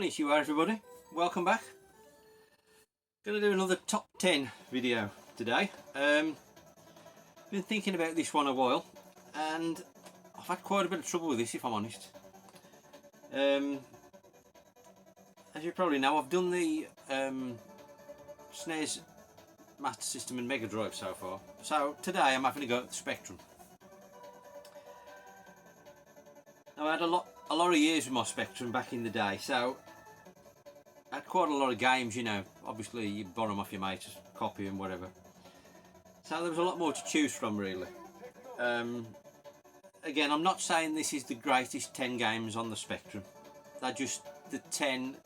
Konnichiwa everybody, welcome back. Gonna do another top 10 video today. Been thinking about this one a while and I've had quite a bit of trouble with this, if I'm honest. As you probably know, I've done the SNES Master System and Mega Drive so far. So today I'm having a go at the Spectrum. Now, I had a lot of years with my Spectrum back in the day, so I had quite a lot of games, you know. Obviously you borrow them off your mates, copy and whatever. So there was a lot more to choose from, really. Again, I'm not saying this is the greatest 10 games on the Spectrum. They're just the 10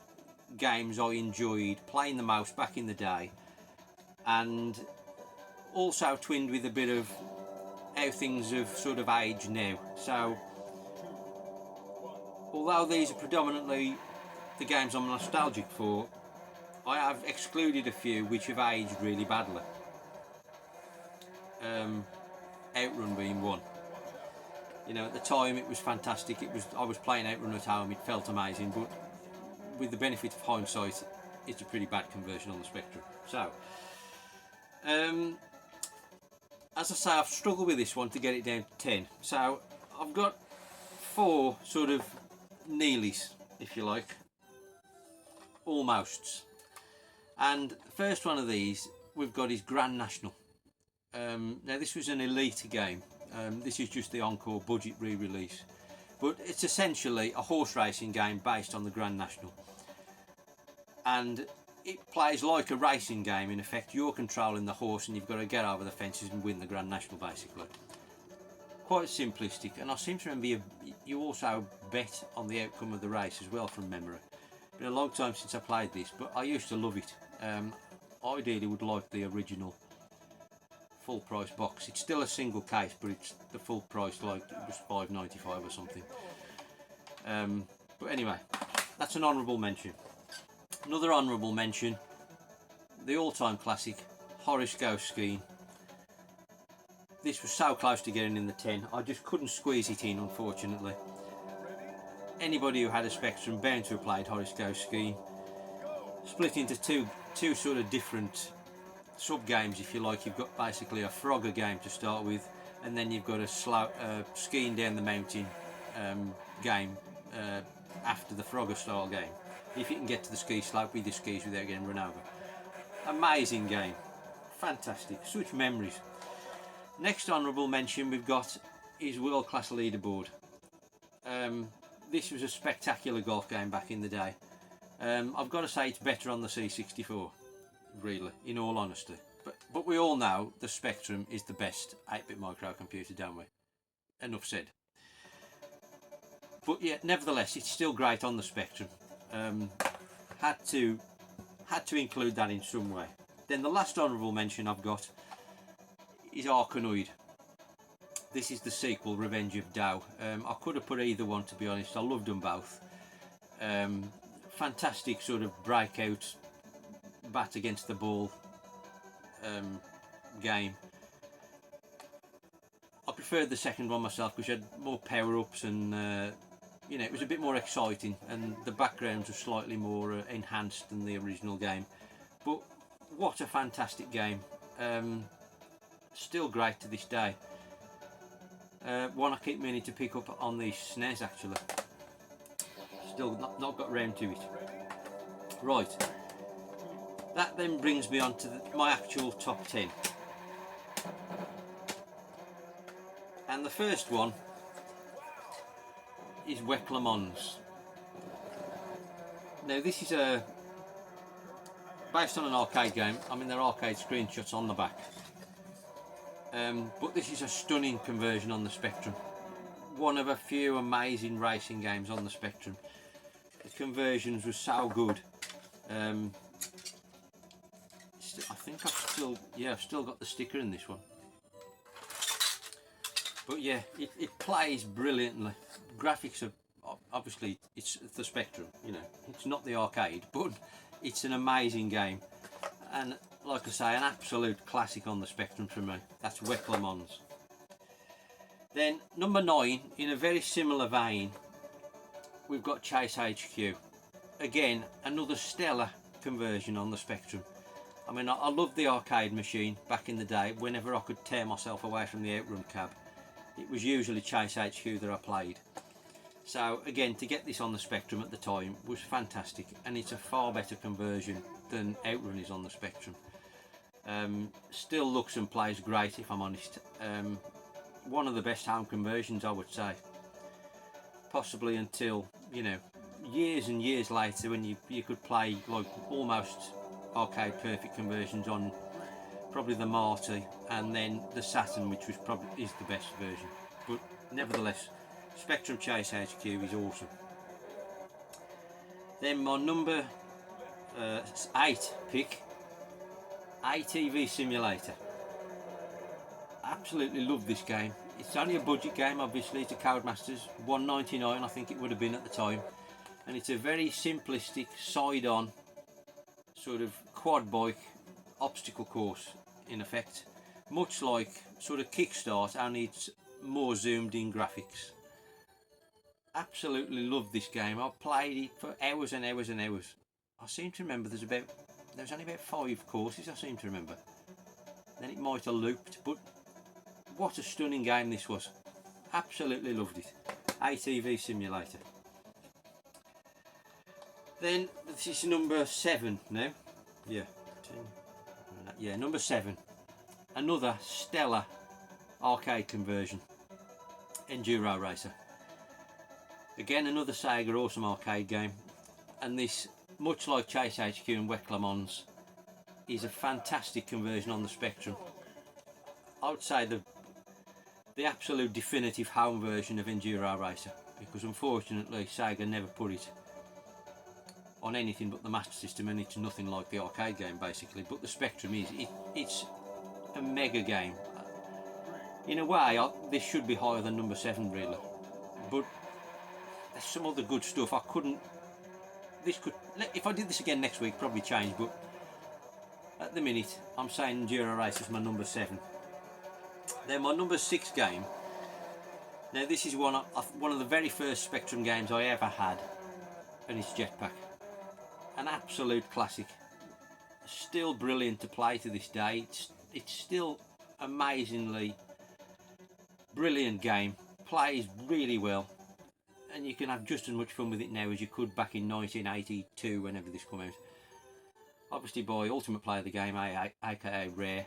games I enjoyed playing the most back in the day, and also twinned with a bit of how things have sort of aged now. So although these are predominantly the games I'm nostalgic for, I have excluded a few which have aged really badly. Outrun being one. You know, at the time it was fantastic. I was playing Outrun at home, it felt amazing, but with the benefit of hindsight, it's a pretty bad conversion on the Spectrum. So, as I say, I've struggled with this one to get it down to 10. So I've got 4 sort of nearlies, if you like, almosts. And the first one of these we've got is Grand National. Now this was an Elite game. This is just the Encore budget re-release, but it's essentially a horse racing game based on the Grand National, and it plays like a racing game. In effect, you're controlling the horse and you've got to get over the fences and win the Grand National, basically. Quite simplistic, and I seem to remember you also bet on the outcome of the race as well, from memory. Been a long time since I played this, but I used to love it. Ideally would like the original full price box. It's still a single case, but it's the full price, like it was $5.95 or something. But anyway, that's an honourable mention. Another honourable mention, the all-time classic, Horace Goes Skiing. This was so close to getting in the 10, I just couldn't squeeze it in, unfortunately. Anybody who had a Spectrum bound to have played Horace Goes Skiing. Split into two sort of different sub games, if you like. You've got basically a Frogger game to start with, and then you've got a skiing down the mountain game after the Frogger style game, if you can get to the ski slope with your skis without getting run over. Amazing game, fantastic, such memories. Next honourable mention we've got is World Class Leaderboard. This was a spectacular golf game back in the day. I've got to say it's better on the C64, really, in all honesty. But we all know the Spectrum is the best 8-bit microcomputer, don't we? Enough said. But yeah, nevertheless, it's still great on the Spectrum. Had to include that in some way. Then the last honourable mention I've got is Arkanoid. This is the sequel, Revenge of Tao. I could have put either one, to be honest. I loved them both. Fantastic sort of breakout, bat against the ball game. I preferred the second one myself because you had more power-ups and you know, it was a bit more exciting, and the backgrounds were slightly more enhanced than the original game. But what a fantastic game. Still great to this day. One I keep meaning to pick up on the SNES, actually. Still not got round to it. Right, that then brings me on to my actual top 10. And the first one is Wek Le Mans. Now this is based on an arcade game. I mean, there are arcade screenshots on the back. But this is a stunning conversion on the Spectrum. One of a few amazing racing games on the Spectrum. The conversions were so good. I think I've still got the sticker in this one. But yeah, it plays brilliantly. Graphics are obviously, it's the Spectrum, you know, it's not the arcade, but it's an amazing game. And like I say, an absolute classic on the Spectrum for me. That's Wek Le Mans. Then number 9, in a very similar vein, we've got Chase HQ. again, another stellar conversion on the Spectrum. I mean, I loved the arcade machine back in the day. Whenever I could tear myself away from the Outrun cab, it was usually Chase HQ that I played. So again, to get this on the Spectrum at the time was fantastic, and it's a far better conversion than Outrun is on the Spectrum. Still looks and plays great, if I'm honest. One of the best home conversions, I would say. Possibly until, you know, years and years later, when you could play like almost arcade perfect conversions on probably the Marty and then the Saturn, which was probably is the best version. But nevertheless, Spectrum Chase HQ is awesome. Then my number 8 pick, ATV Simulator. Absolutely love this game. It's only a budget game, obviously. It's a Codemasters, $1.99 I think it would have been at the time, and it's a very simplistic side-on sort of quad bike obstacle course in effect, much like sort of Kickstart, only it's more zoomed in graphics. Absolutely love this game. I've played it for hours and hours and hours. I seem to remember there's only about 5 courses, I seem to remember. Then it might have looped, but what a stunning game this was. Absolutely loved it. ATV Simulator. Then this is number 7 now. Yeah, 10, yeah, number 7. Another stellar arcade conversion. Enduro Racer. Again, another Sega awesome arcade game, and this, much like Chase HQ and WEC Le Mans, is a fantastic conversion on the Spectrum. I would say the absolute definitive home version of Enduro Racer, because unfortunately Sega never put it on anything but the Master System, and it's nothing like the arcade game basically. But the Spectrum is, it's a mega game. In a way, this should be higher than number 7 really, but there's some other good stuff. If I did this again next week, probably change, but at the minute I'm saying Enduro Race is my number 7. Then my number 6 game. Now this is one of the very first Spectrum games I ever had, and it's Jetpack. An absolute classic. Still brilliant to play to this day. It's still amazingly brilliant game. Plays really well, and you can have just as much fun with it now as you could back in 1982 whenever this came out. Obviously by Ultimate Player of the Game, aka Rare.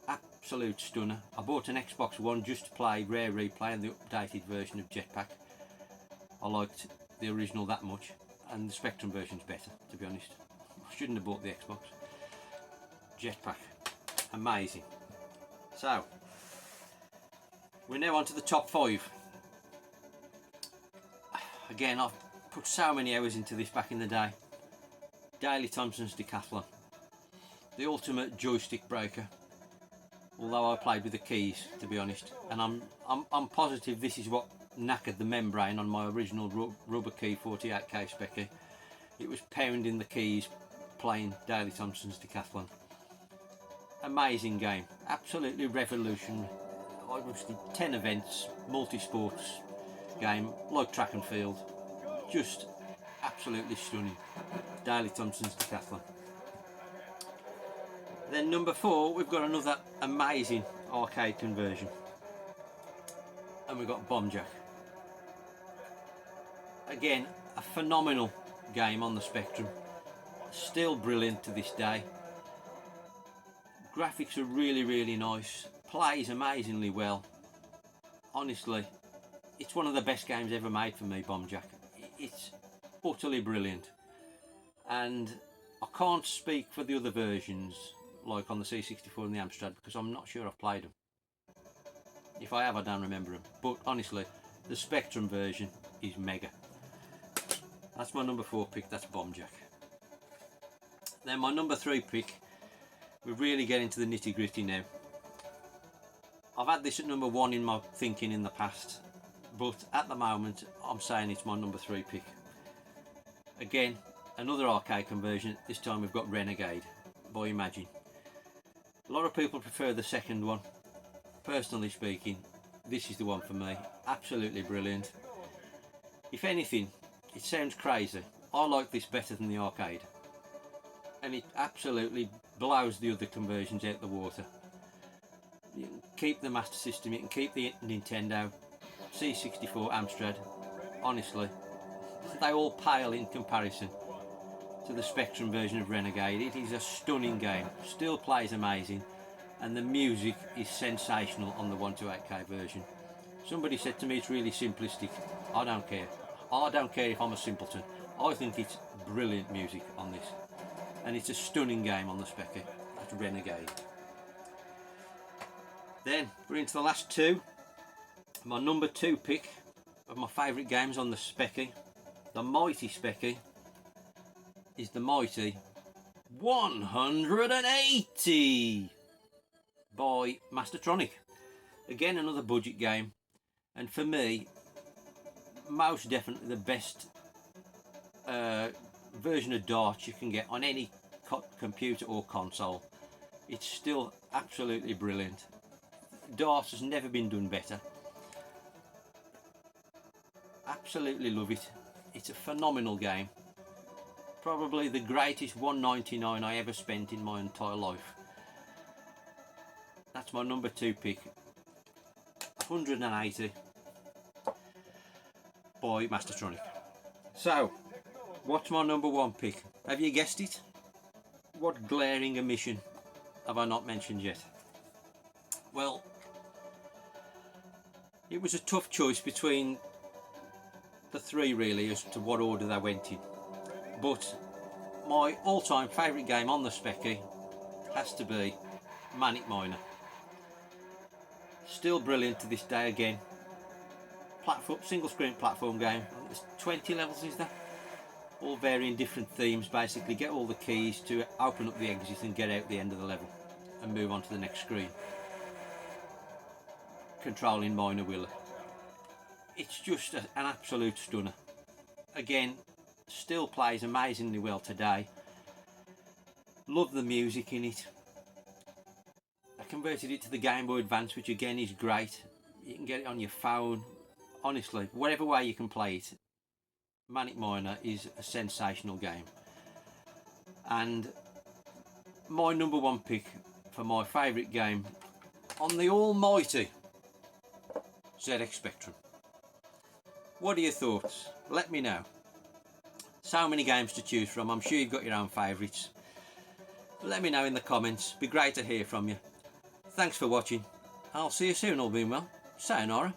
Absolute stunner. I bought an Xbox One just to play Rare Replay and the updated version of Jetpack. I liked the original that much, and the Spectrum version's better, to be honest. I shouldn't have bought the Xbox. Jetpack. Amazing. So, we're now on to the top 5. Again, I've put so many hours into this back in the day. Daley Thompson's Decathlon. The ultimate joystick breaker. Although I played with the keys, to be honest. And I'm positive this is what knackered the membrane on my original rubber key 48k Speccy. It was pounding the keys playing Daley Thompson's Decathlon. Amazing game. Absolutely revolutionary. Obviously 10 events, multi-sports game, like track and field. Just absolutely stunning. Daley Thompson's Decathlon. Then number 4, we've got another amazing arcade conversion, and we've got Bomb Jack. Again, a phenomenal game on the Spectrum. Still brilliant to this day. Graphics are really nice. Plays amazingly well. Honestly, it's one of the best games ever made for me, Bomb Jack. It's utterly brilliant, and I can't speak for the other versions like on the C64 and the Amstrad, because I'm not sure I've played them. If I have, I don't remember them. But honestly, the Spectrum version is mega. That's my number 4 pick, that's Bomb Jack. Then my number 3 pick, we really get into the nitty gritty now. I've had this at number 1 in my thinking in the past, but at the moment I'm saying it's my number 3 pick. Again, another arcade conversion. This time we've got Renegade by Imagine. A lot of people prefer the second one. Personally speaking, this is the one for me. Absolutely brilliant. If anything, it sounds crazy, I like this better than the arcade, and it absolutely blows the other conversions out the water. You can keep the Master System, you can keep the Nintendo, C64, Amstrad. Honestly, they all pale in comparison to the Spectrum version of Renegade. It is a stunning game, still plays amazing, and the music is sensational on the 128K version. Somebody said to me it's really simplistic. I don't care. I don't care if I'm a simpleton. I think it's brilliant music on this, and it's a stunning game on the Speccy. That's Renegade. Then we're into the last two. My number 2 pick of my favourite games on the Speccy, the mighty Speccy, is the mighty 180 by Mastertronic. Again, another budget game, and for me, most definitely the best version of darts you can get on any computer or console. It's still absolutely brilliant. Darts has never been done better. Absolutely love it. It's a phenomenal game. Probably the greatest 199 I ever spent in my entire life. That's my number 2 pick. 180 by Mastertronic. So, what's my number 1 pick? Have you guessed it? What glaring omission have I not mentioned yet? Well, it was a tough choice between the 3 really as to what order they went in. But my all-time favourite game on the Speccy has to be Manic Miner. Still brilliant to this day again. Platform, single screen platform game. There's 20 levels, is there? All varying different themes. Basically get all the keys to open up the exit and get out the end of the level and move on to the next screen. Controlling Miner Willa. It's just an absolute stunner. Again, still plays amazingly well today. Love the music in it. I converted it to the Game Boy Advance, which again is great. You can get it on your phone. Honestly, whatever way you can play it, Manic Miner is a sensational game. And my number 1 pick for my favourite game on the almighty ZX Spectrum. What are your thoughts? Let me know. So many games to choose from. I'm sure you've got your own favourites. Let me know in the comments. Be great to hear from you. Thanks for watching. I'll see you soon, all being well. Sayonara.